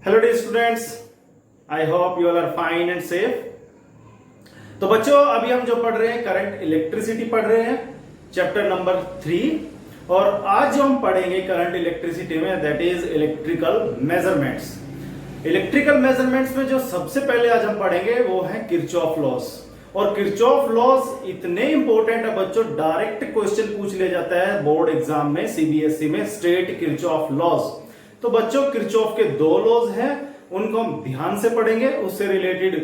Hello dear students, I hope you all are fine and safe. तो बच्चों, अभी हम जो पढ़ रहे हैं करंट इलेक्ट्रिसिटी पढ़ रहे हैं, चैप्टर नंबर 3। और आज जो हम पढ़ेंगे करंट इलेक्ट्रिसिटी में, that is electrical measurements. Electrical measurements में जो सबसे पहले आज हम पढ़ेंगे वो है किरचॉफ लॉस। और किरचॉफ लॉस इतने इंपॉर्टेंट है बच्चों, डायरेक्ट क्वेश्चन पूछ लिया जाता है बोर्ड एग्जाम में, सीबीएसई में, स्टेट किरचॉफ लॉस। तो बच्चों, किरचॉफ के दो लॉज हैं, उनको हम ध्यान से पढ़ेंगे, उससे रिलेटेड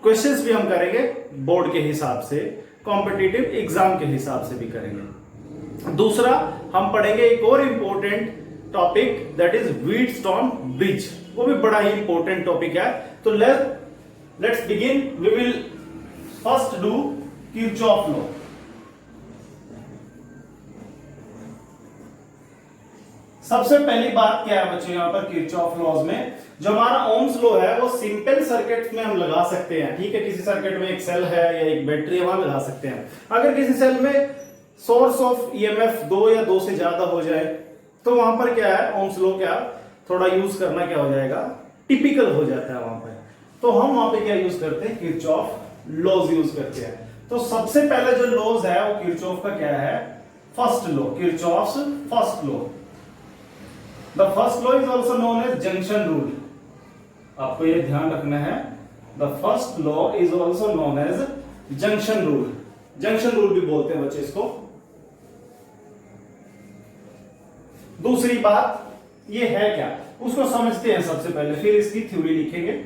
क्वेश्चंस भी हम करेंगे बोर्ड के हिसाब से, कॉम्पिटिटिव एग्जाम के हिसाब से भी करेंगे। दूसरा हम पढ़ेंगे एक और important topic, that is Wheatstone bridge. वो भी बड़ा ही इंपॉर्टेंट टॉपिक है। तो let's begin. We will first do Kirchhoff law. सबसे पहली बात क्या है बच्चों, यहां पर किरचॉफ लॉज में जो हमारा ओम्स लॉ है वो सिंपल सर्किट में हम लगा सकते हैं। ठीक है, किसी सर्किट में एक सेल है या एक बैटरी है, वहां लगा सकते हैं। अगर किसी सेल में सोर्स ऑफ ईएमएफ 2 या 2 से ज्यादा हो जाए तो वहां पर क्या है, ओम्स लॉ क्या थोड़ा यूज करना क्या हो जाएगा, टिपिकल हो जाता है वहां पर। तो हम वहां पे क्या यूज करते हैं, किरचॉफ लॉज यूज करते हैं। तो सबसे पहले जो लॉज है वो किरचॉफ का क्या है, first law, Kirchhoff's first law. The first law is also known as junction rule. आपको ये ध्यान रखना है, the first law is also known as junction rule. Junction rule भी बोलते हैं बच्चे इसको। दूसरी बात ये है क्या, उसको समझते हैं सबसे पहले, फिर इसकी थ्योरी लिखेंगे।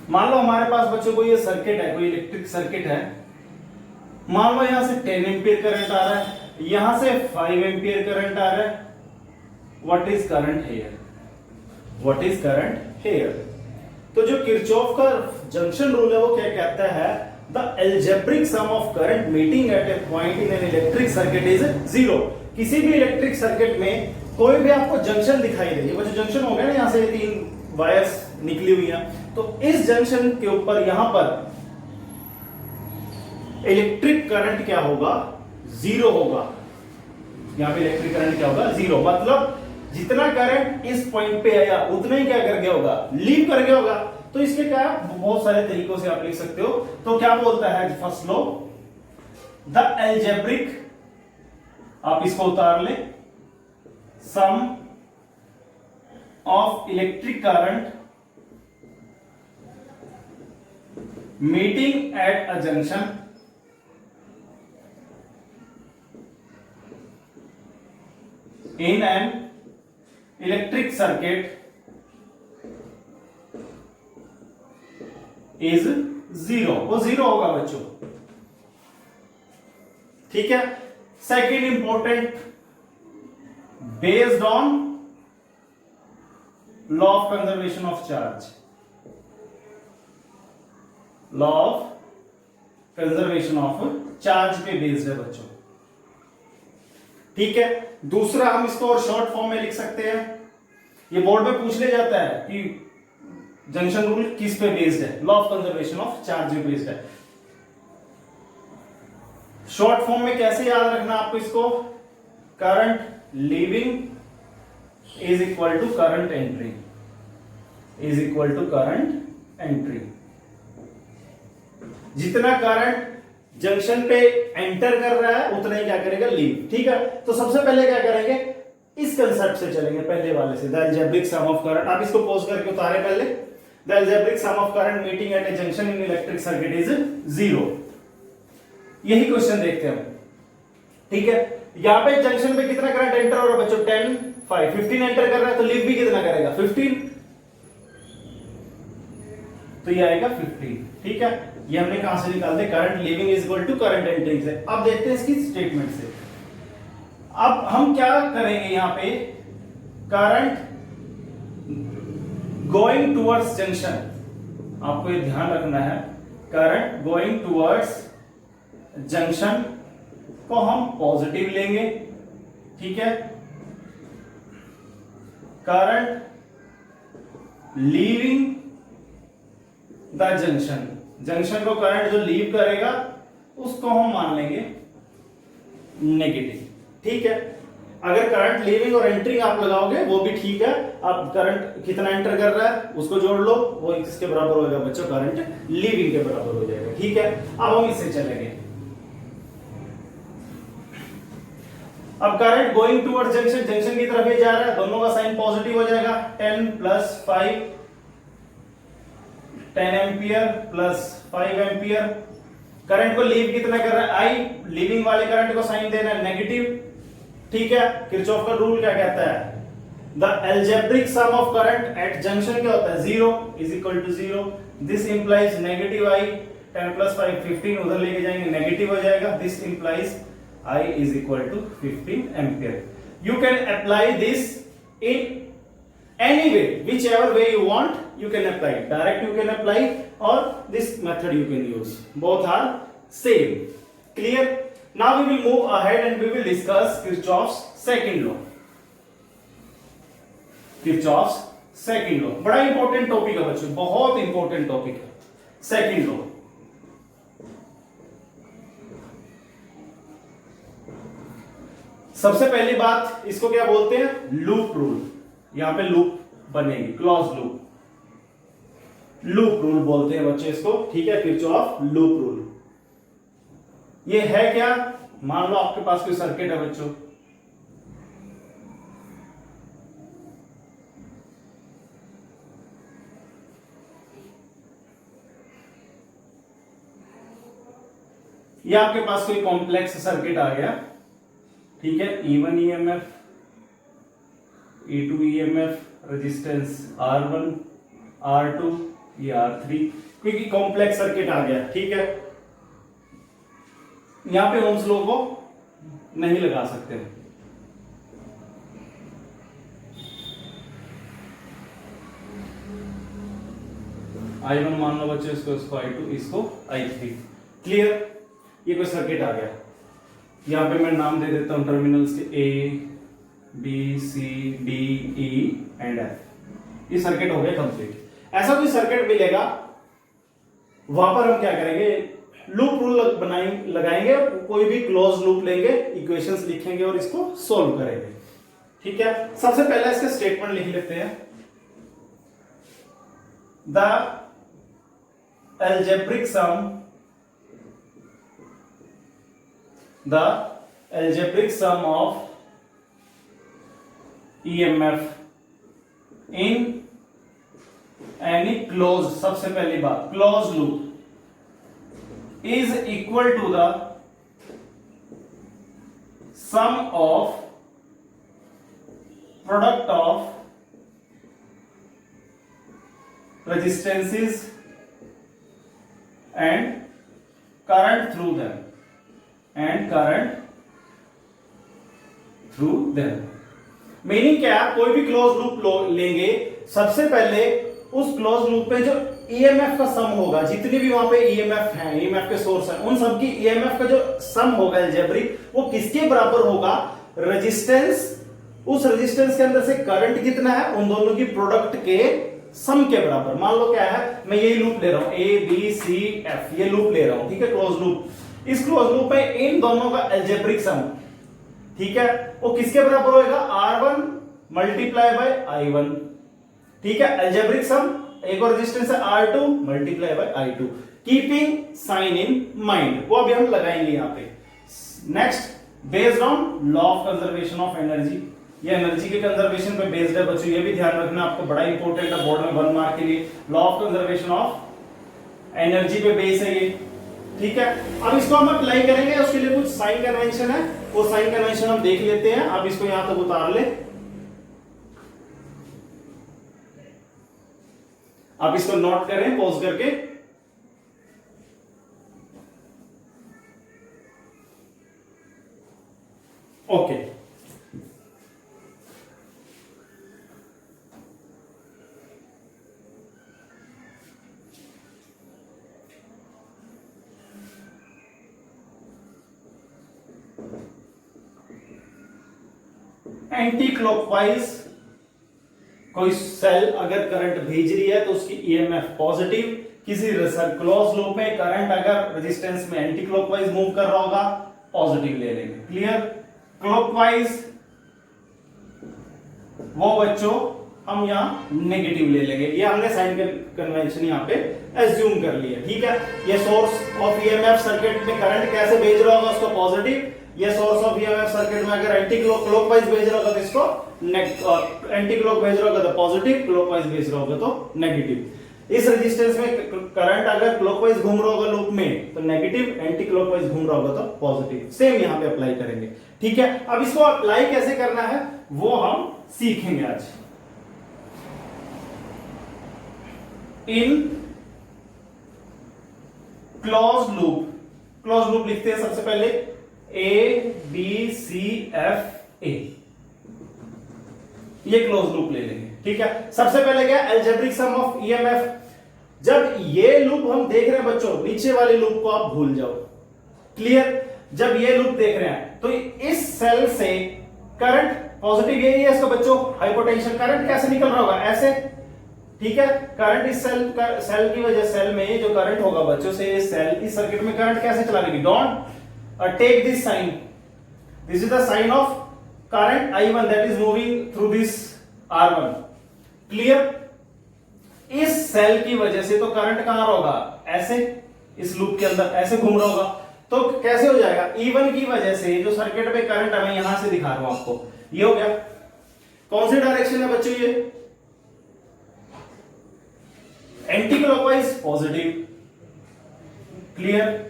मान लो हमारे पास बच्चों को ये सर्किट है, कोई इलेक्ट्रिक सर्किट है। मान लो यहां से 10 एम्पियर करंट आ रहा है, यहां से 5 एम्पियर करंट आ रहा है। What is current here? What is current here? तो जो किरचॉफ का जंक्शन रूल है वो क्या कहता है, the algebraic sum of current meeting at a point in an electric circuit is 0। किसी भी इलेक्ट्रिक सर्किट में कोई भी आपको जंक्शन दिखाई दे, वो जो जंक्शन हो गया ना, यहां से 3 वायर्स निकली हुई हैं, तो इस जंक्शन के ऊपर यहां पर इलेक्ट्रिक करंट क्या होगा, 0 होगा। यहां पे इलेक्ट्रिक करंट क्या होगा, 0। मतलब जितना करंट इस पॉइंट पे आया उतना ही क्या कर गया होगा, लीव कर गया होगा। तो इसके क्या बहुत सारे तरीकों से आप लिख सकते हो। तो क्या बोलता है फर्स्ट लॉ, द एल्जेब्रिक, आप इसको उतार ले, sum of electric current meeting at a junction in an electric circuit is 0। वो 0 होगा बच्चों। ठीक है। Second important, based on law of conservation of charge, law of conservation of charge पे बेस्ड है बच्चों। ठीक है। दूसरा हम इसको और शॉर्ट फॉर्म में लिख सकते हैं, ये बोर्ड में पूछ ले जाता है कि जंक्शन रूल किस पे बेस्ड है, law of conservation of charge पे बेस्ड है। शॉर्ट फॉर्म में कैसे याद रखना आपको इसको, current leaving is equal to current entry, is equal to current entry. जितना करंट जंक्शन पे एंटर कर रहा है उतना ही क्या करेगा, लीव। ठीक है। तो सबसे पहले क्या करेंगे, इस कंसेप्ट से चलेंगे, पहले वाले से, the algebraic sum of current. आप इसको पॉज करके उतारे पहले, the algebraic sum of current meeting eight A junction in electric circuit is 0। यही क्वेश्चन देखते हैं हम। ठीक है। यहां पे जंक्शन पे कितना करंट एंटर हो रहा है बच्चों, 10, 5, 15 एंटर कर रहा है, तो लीव भी कितना करेगा, 15। तो ये आएगा 15। ठीक है। ये हमने कहां से निकाल दिया, current leaving is equal to current entering से। अब देखते हैं इसकी स्टेटमेंट से। अब हम क्या करेंगे, यहां पे करंट गोइंग टुवर्ड्स जंक्शन, आपको ये ध्यान रखना है, करंट गोइंग टुवर्ड्स जंक्शन को हम पॉजिटिव लेंगे। ठीक है। Current leaving the junction, junction को करंट जो लीव करेगा उसको हम मान लेंगे नेगेटिव। ठीक है। अगर करंट लीविंग और एंट्रिंग आप लगाओगे वो भी ठीक है। आप करंट कितना एंटर कर रहा है उसको जोड़ लो, वो किसके बराबर हो जाएगा बच्चों, करंट लीविंग के बराबर हो जाएगा। ठीक है, अब हम इससे चलेंगे। अब current going towards junction, junction की तरफ ही जा रहा है, दोनों का साइन पॉजिटिव हो जाएगा। 10 + 5 10 एम्पियर प्लस 5 एम्पियर। करंट को लीव कितना कर रहा है, आई, लीविंग वाले करंट को साइन देना है नेगेटिव। ठीक है, किरचॉफ का रूल क्या कहता है, the algebraic sum of current at junction क्या होता है, 0 = 0। दिस इंप्लाइज नेगेटिव आई, 10 + 5 15, उधर लेके जाएंगे नेगेटिव हो जाएगा। This implies I = 15 ampere. You can apply this in any way, whichever way you want, you can apply. Direct you can apply, or this method you can use. Both are same. Clear? Now we will move ahead and we will discuss Kirchhoff's second law. Kirchhoff's second law बड़ा important topic है बच्चों, बहुत important topic है second law. सबसे पहली बात, इसको क्या बोलते हैं, लूप रूल। यहां पे लूप बनेगी, क्लोज लूप, लूप रूल बोलते हैं बच्चे इसको। ठीक है, किरचॉफ लूप रूल। ये है क्या, मान लो आपके पास कोई सर्किट है बच्चों, ये आपके पास कोई कॉम्प्लेक्स सर्किट आ गया। ठीक है, E1 EMF, E2 EMF, resistance R1 R2 ये R3, क्योंकि कॉम्प्लेक्स सर्किट आ गया। ठीक है, यहां पे ओम्स लॉ को नहीं लगा सकते। I1 मान लो बच्चे, इसको I2, इसको I3। क्लियर, ये कोई सर्किट आ गया। यहां पे मैं नाम दे देता हूं टर्मिनल्स के A B C D E and F। ये सर्किट हो गया कंप्लीट। ऐसा कोई सर्किट मिलेगा, वहां पर हम क्या करेंगे, लूप रूल लगाएंगे, कोई भी क्लोज लूप लेंगे, इक्वेशंस लिखेंगे और इसको सोल्व करेंगे। ठीक है, सबसे पहले इसका स्टेटमेंट लिख लेते हैं। The algebraic sum of EMF in any closed, सबसे पहली बात close loop is equal to the sum of product of resistances and current through them meaning क्या है, कोई भी क्लोज लूप लेंगे, सबसे पहले उस क्लोज लूप पे जो ईएमएफ का सम होगा, जितने भी वहां पे ईएमएफ हैं, ईएमएफ के सोर्स हैं, उन सब की ईएमएफ का जो सम होगा अलजेब्रिक, वो किसके बराबर होगा, रेजिस्टेंस, उस रेजिस्टेंस के अंदर से करंट कितना है, उन दोनों की प्रोडक्ट के सम के बराबर। मान लो क्या है, मैं ये लूप ले रहा हूं, ए बी सी एफ, ये लूप ले रहा हूं। ठीक है, क्लोज लूप। इस क्लोज लूप में इन दोनों का अलजेब्रिक सम, ठीक है, वो किसके बराबर होगा, R1 × I1। ठीक है, अलजेब्रिक सम, एक और रेजिस्टेंस है R2 × I2, keeping sign in mind, वो अभी हम लगाएंगे यहां पे। Next, based on law of conservation of energy, ये एनर्जी के कंजर्वेशन पे बेस्ड है बच्चों, ये भी ध्यान रखना आपको, बड़ा इंपॉर्टेंट है बोर्ड में 1 मार्क के लिए। Law of conservation of energy पे बेस है ये। ठीक है, अब इसको हम अप्लाई करेंगे, उसके लिए कुछ साइन कन्वेंशन है, वो साइन कन्वेंशन हम देख लेते हैं। अब इसको यहां तक उतार ले, आप इसको नोट करें पॉज करके। ओके, एंटी क्लॉकवाइज कोई सेल अगर करंट भेज रही है तो उसकी ईएमएफ पॉजिटिव, किसी क्लोज लूप में करंट अगर रेजिस्टेंस में एंटी क्लॉकवाइज मूव कर रहा होगा, पॉजिटिव ले लेंगे। क्लियर, क्लॉकवाइज वो बच्चों हम यहाँ नेगेटिव ले लेंगे। ये हमने साइन कन्वेंशन यहाँ पे एज्यूम कर लिया, ठीक है। ये सोर्स ऑफ ईएमएफ सर्किट में करंट कैसे भेज रहा होगा उसको पॉजिटिव, ये सोर्स ऑफ ईएमएफ सर्किट में अगर एंटी क्लॉकवाइज भेज रहा होगा तो इसको एंटी क्लॉक भेज रहा होगा तो पॉजिटिव, क्लॉकवाइज भेज रहा होगा तो नेगेटिव। इस रेजिस्टेंस में करंट अगर क्लॉकवाइज घूम रहा होगा लूप में तो नेगेटिव, एंटी क्लॉकवाइज घूम रहा होगा तो पॉजिटिव। सेम यहाँ पे अप्लाई करेंगे, ठीक है। अब इसको अप्लाई कैसे करना है वो हम सीखेंगे आज। इन क्लोज लूप लिखते हैं सबसे पहले A B C F A, ये क्लोज लूप ले लेंगे, ठीक है। सबसे पहले क्या, अलजेब्रिक सम ऑफ ईएमएफ। जब ये लूप हम देख रहे हैं बच्चों, नीचे वाले लूप को आप भूल जाओ, क्लियर। जब ये लूप देख रहे हैं तो इस सेल से करंट पॉजिटिव, यही है इसका बच्चों हाइपोटेंशियल करंट कैसे निकल रहा होगा, ऐसे, ठीक है। करंट इस सेल की वजह, सेल में जो करंट होगा बच्चों से सेल इस सर्किट में करंट कैसे चला लेगी, don't take this sign, this is the sign of current I1 that is moving through this R1, clear. इस सेल की वजह से तो करंट कहां होगा, ऐसे इस लूप के अंदर ऐसे घूम रहा होगा, तो कैसे हो जाएगा, E1 की वजह से जो सर्किट में करंट मैं यहां से दिखा रहा हूं आपको, ये हो गया। कौन सी डायरेक्शन है बच्चों, ये anti clockwise positive, clear.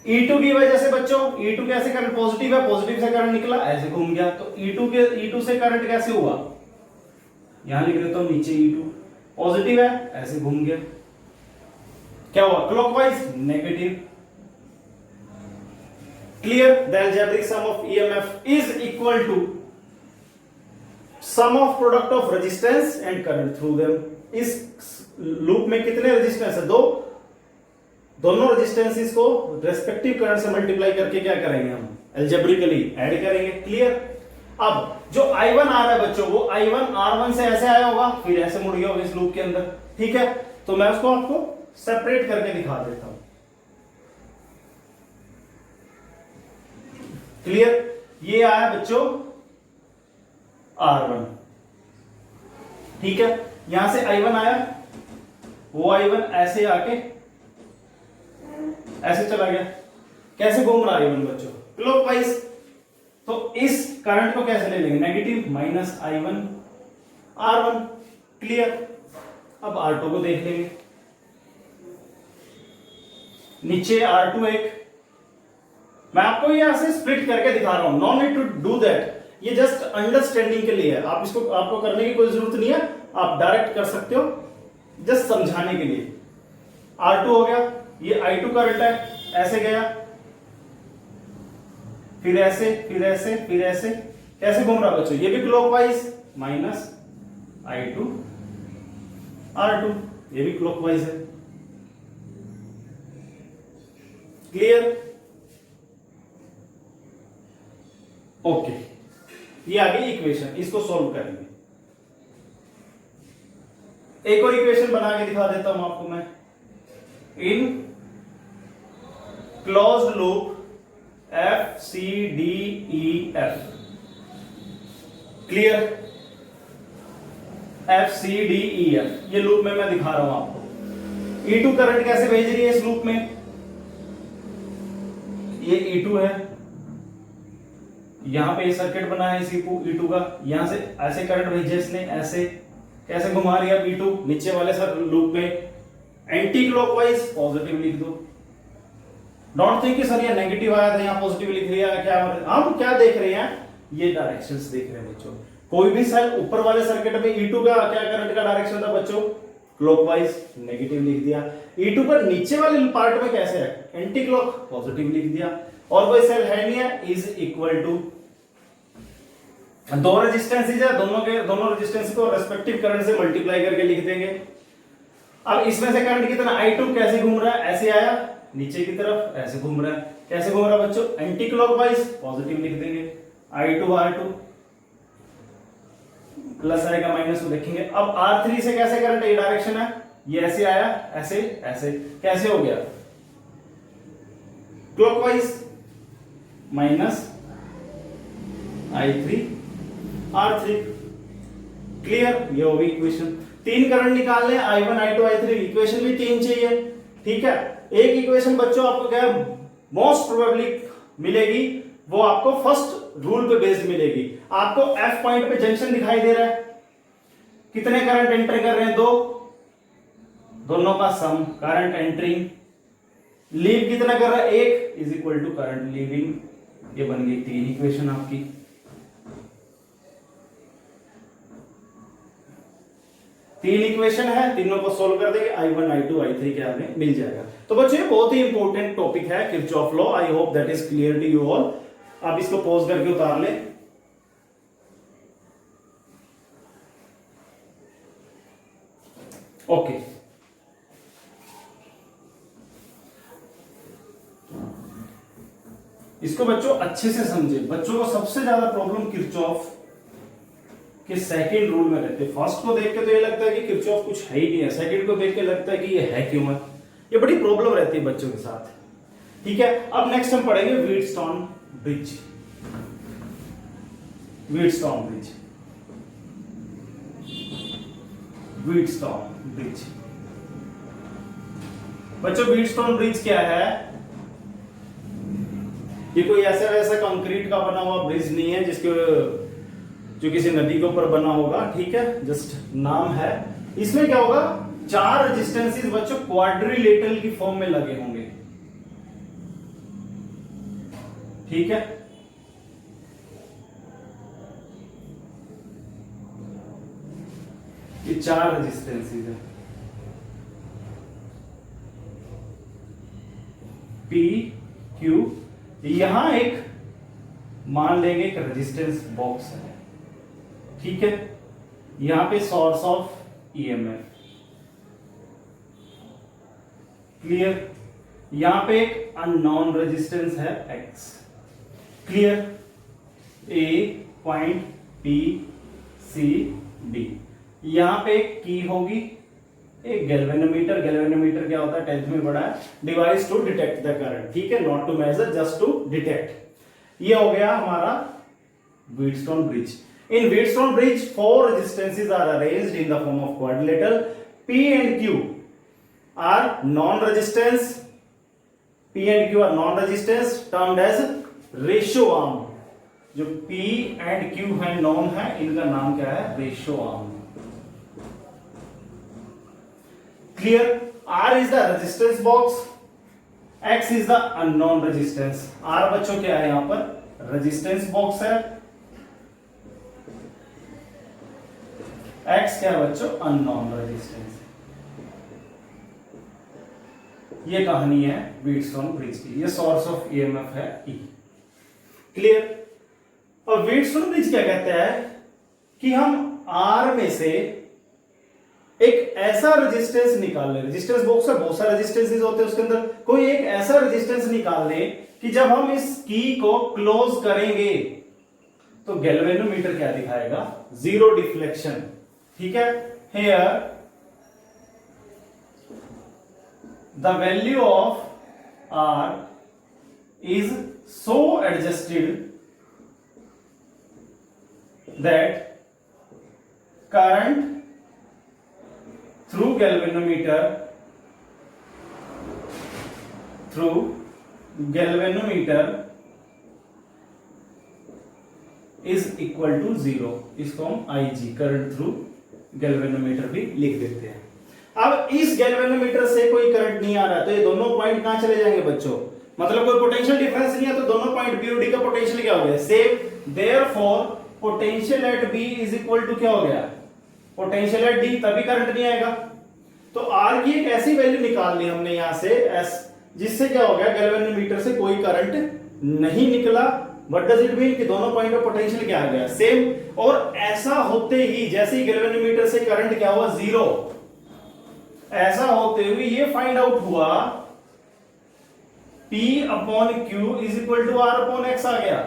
E2 की वजह से बच्चों, E2 कैसे करंट पॉजिटिव है, पॉजिटिव से करंट निकला ऐसे घूम गया, तो E2 से करंट कैसे हुआ, यहां लिख देता हूं नीचे E2 पॉजिटिव है ऐसे घूम गया, क्या हुआ, clockwise negative, clear. The algebraic sum of EMF is equal to sum of product of resistance and current through them. इस लूप में कितने रेजिस्टेंस है, दो, दोनों रेजिस्टेंसेस को रेस्पेक्टिव करंट से मल्टीप्लाई करके क्या करेंगे हम, अलजेब्रिकली ऐड करेंगे, क्लियर। अब जो I1 आ रहा है बच्चों, वो I1 R1 से ऐसे आया होगा, फिर ऐसे मुड़ गया होगा इस लूप के अंदर, ठीक है। तो मैं उसको आपको सेपरेट करके दिखा देता हूं, क्लियर। ये आया बच्चों R1, ठीक है। यहां से I1 आया, वो I1 ऐसे आके ऐसे चला गया, कैसे घूम रहा है I1 बच्चों, क्लॉकवाइज। तो इस करंट को कैसे ले लेंगे, negative, minus I1 R1, clear. अब R2 को देख लेंगे, नीचे R2 एक, मैं आपको यहां से स्प्लिट करके दिखा रहा हूं, no need to do that, ये जस्ट अंडरस्टैंडिंग के लिए है, आपको करने की कोई जरूरत नहीं है, आप डायरेक्ट कर सकते हो, जस्ट समझाने के लिए। R2 हो गया, ये I2 करंट है, ऐसे गया, फिर ऐसे, फिर ऐसे, फिर ऐसे, कैसे घूम रहा बच्चों, ये भी क्लॉकवाइज, माइनस I2 R2, ये भी क्लॉकवाइज है, क्लियर, ओके। ये आ गई इक्वेशन, इसको सॉल्व करेंगे। एक और इक्वेशन बना के दिखा देता हूं आपको मैं। इन closed loop F C D E F, clear, F C D E F, ये लूप में मैं दिखा रहा हूं आपको। E2 करंट कैसे भेज रही है इस लूप में, ये E2 है, यहां पे सर्किट बना है इसी E2 का, यहां से ऐसे करंट भेजे इसने, ऐसे कैसे घुमा रही है E2 नीचे वाले सर लूप में, एंटी क्लॉकवाइज पॉजिटिव लिख दो, डोंट थिंक कि सर ये नेगेटिव आया था यहाँ पॉजिटिव लिख दिया, क्या हम क्या देख रहे हैं, ये डायरेक्शंस देख रहे हैं बच्चों। कोई भी सेल ऊपर वाले सर्किट में E2 का क्या करंट का डायरेक्शन था बच्चों, क्लॉकवाइज, नेगेटिव लिख दिया। E2 पर नीचे वाले पार्ट में कैसे है, एंटी क्लॉक, पॉजिटिव लिख दिया। और कोई सेल है नहीं है, इज इक्वल टू, दो रेजिस्टेंसेज है, दोनों रेजिस्टेंस को रेस्पेक्टिव करंट से मल्टीप्लाई करके लिख देंगे। अब इसमें से करंट कितना, I2 कैसे घूम रहा है, ऐसे आया नीचे की तरफ, ऐसे घूम रहा है, कैसे घूम रहा है बच्चों, एंटी क्लॉकवाइज, पॉजिटिव लिख देंगे, I2 R2, प्लस आएगा माइनस को देखेंगे। अब R3 से कैसे करंट, ये डायरेक्शन है, ये ऐसे आया, ऐसे ऐसे, कैसे हो गया, clockwise, minus I3 R3, clear, ये होगी इक्वेशन। तीन करंट निकालने, I1 I2 I3, इक्वेशन भी तीन चाहिए, ठीक है। एक इक्वेशन बच्चों आपको क्या मोस्ट प्रोबेबली मिलेगी, वो आपको फर्स्ट रूल पे बेस्ड मिलेगी। आपको F पॉइंट पे जंक्शन दिखाई दे रहा है, कितने करंट एंटर कर रहे हैं, दो, दोनों का सम करंट एंटरिंग, लीव कितना कर रहा है, एक, is equal to current leaving. ये बन गई तीन इक्वेशन आपकी। तीन इक्वेशन है, तीनों को सोल्व कर देंगे, I1 I2 I3 के आगे मिल जाएगा। तो बच्चों ये बहुत ही इंपॉर्टेंट टॉपिक है Kirchhoff law. I hope that is clear to you all. आप इसको पॉज करके उतार ले। ओके, इसको बच्चों अच्छे से समझे। बच्चों को सबसे ज्यादा प्रॉब्लम किरचॉफ के सेकंड रूल में रहते हैं। फर्स्ट को देख के तो ये लगता है कि किरचॉफ कुछ है ही नहीं है, सेकंड को देख के लगता है कि ये है क्यों है। ये बड़ी प्रॉब्लम रहती है बच्चों के साथ, ठीक है। अब नेक्स्ट हम पढ़ेंगे Wheatstone bridge. Wheatstone bridge, Wheatstone bridge. बच्चों व्हीटस्टोन ब्रिज क्या है? ये कोई ऐसा वैसा कंक्रीट का बना हुआ ब्रिज नहीं है जिसके जो किसी नदी के ऊपर बना होगा, ठीक है, जस्ट नाम है। इसमें क्या होगा, चार रेजिस्टेंसेस बच्चों क्वाड्रिलेटरल की फॉर्म में लगे होंगे, ठीक है। ये चार रेजिस्टेंसेस है, P Q। यहां एक मान लेंगे एक रेजिस्टेंस बॉक्स है, ठीक है। यहां पे सोर्स ऑफ ईएमएफ, क्लियर। यहां पे एक अननोन रेजिस्टेंस है X, clear. A point B C D। यहां पे एक की होगी, एक गैल्वेनोमीटर। गैल्वेनोमीटर क्या होता है, 10th में पढ़ा है, device to detect the current, ठीक है, not to measure, just to detect. ये हो गया हमारा Wheatstone bridge. In Wheatstone bridge, four resistances are arranged in the form of quadrilateral. P and Q are non-resistance. P and Q are non-resistance, termed as ratio arm. जो P and Q है non है, इनका नाम क्या है, ratio arm. Clear. R is the resistance box, X is the unknown resistance। R बच्चों क्या है, यहां पर रेजिस्टेंस बॉक्स है, X क्या है बच्चों, अननोन रेजिस्टेंस। ये कहानी है व्हीटस्टोन ब्रिज की। ये सोर्स ऑफ ईएमएफ है E, क्लियर। और व्हीटस्टोन ब्रिज क्या कहते हैं कि हम R में से एक ऐसा रेजिस्टेंस निकाल ले, रेजिस्टेंस बॉक्स है, बहुत सारे रेजिस्टेंसेस होते हैं उसके अंदर, कोई एक ऐसा रेजिस्टेंस निकाल ले कि जब हम इस की को क्लोज करेंगे तो गैल्वेनोमीटर क्या दिखाएगा, जीरो डिफ्लेक्शन, ठीक है। Here the value of R is so adjusted that current through galvanometer is equal to 0। इसको हम IG, करंट थ्रू गैल्वेनोमीटर भी लिख देते हैं। अब इस गैल्वेनोमीटर से कोई करंट नहीं आ रहा, तो ये दोनों पॉइंट कहां चले जाएंगे बच्चों, मतलब कोई पोटेंशियल डिफरेंस नहीं है, तो दोनों पॉइंट बी और डी का पोटेंशियल क्या हो गया, same. Therefore potential at B is equal to क्या हो गया, पोटेंशियल एट डी, तभी करंट नहीं आएगा। तो आर की एक ऐसी वैल्यू निकाल ली हमने यहां से एस, जिससे क्या हो गया, गैल्वेनोमीटर से कोई करंट नहीं निकला। What does it mean कि दोनों पॉइंट पे पोटेंशियल क्या आ गया, सेम। और ऐसा होते ही, जैसे ही गैल्वेनोमीटर से करंट क्या हुआ, जीरो, ऐसा होते हुए ये फाइंड आउट हुआ P upon Q is equal to R upon X आ गया।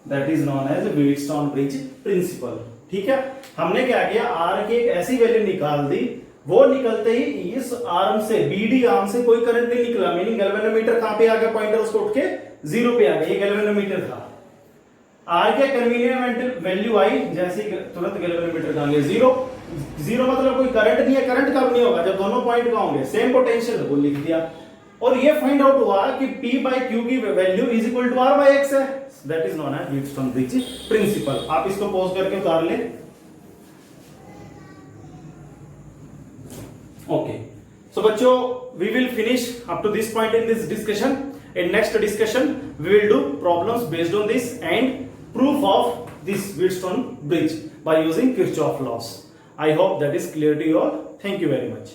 That is known as Wheatstone bridge principle, ठीक है। हमने क्या किया, R की एक ऐसी वैल्यू निकाल दी, वो निकलते ही इस आर्म से, BD आर्म से कोई करंट नहीं निकला, मीनिंग गैल्वेनोमीटर कहां पे आ गया, पॉइंटर उसको उठ के जीरो पे आ गया, ये गैल्वेनोमीटर था। आर के कन्वीनियंट वैल्यू आई, जैसे तुरंत गैल्वेनोमीटर का होंगे 0 मतलब कोई करंट नहीं है, करंट कब नहीं होगा जब दोनों पॉइंट का होंगे सेम पोटेंशियल, वो लिख दिया। और ये फाइंड आउट हुआ कि P बाय Q की value is equal to R by X है, that is known as Wheatstone bridge principle. आप इसको पॉज करके उतार ले। ओके, सो बच्चों we will finish up to this point in this discussion. In next discussion we will do problems based on this and proof of this Wheatstone bridge by using Kirchhoff laws. I hope that is clear to you all. Thank you very much.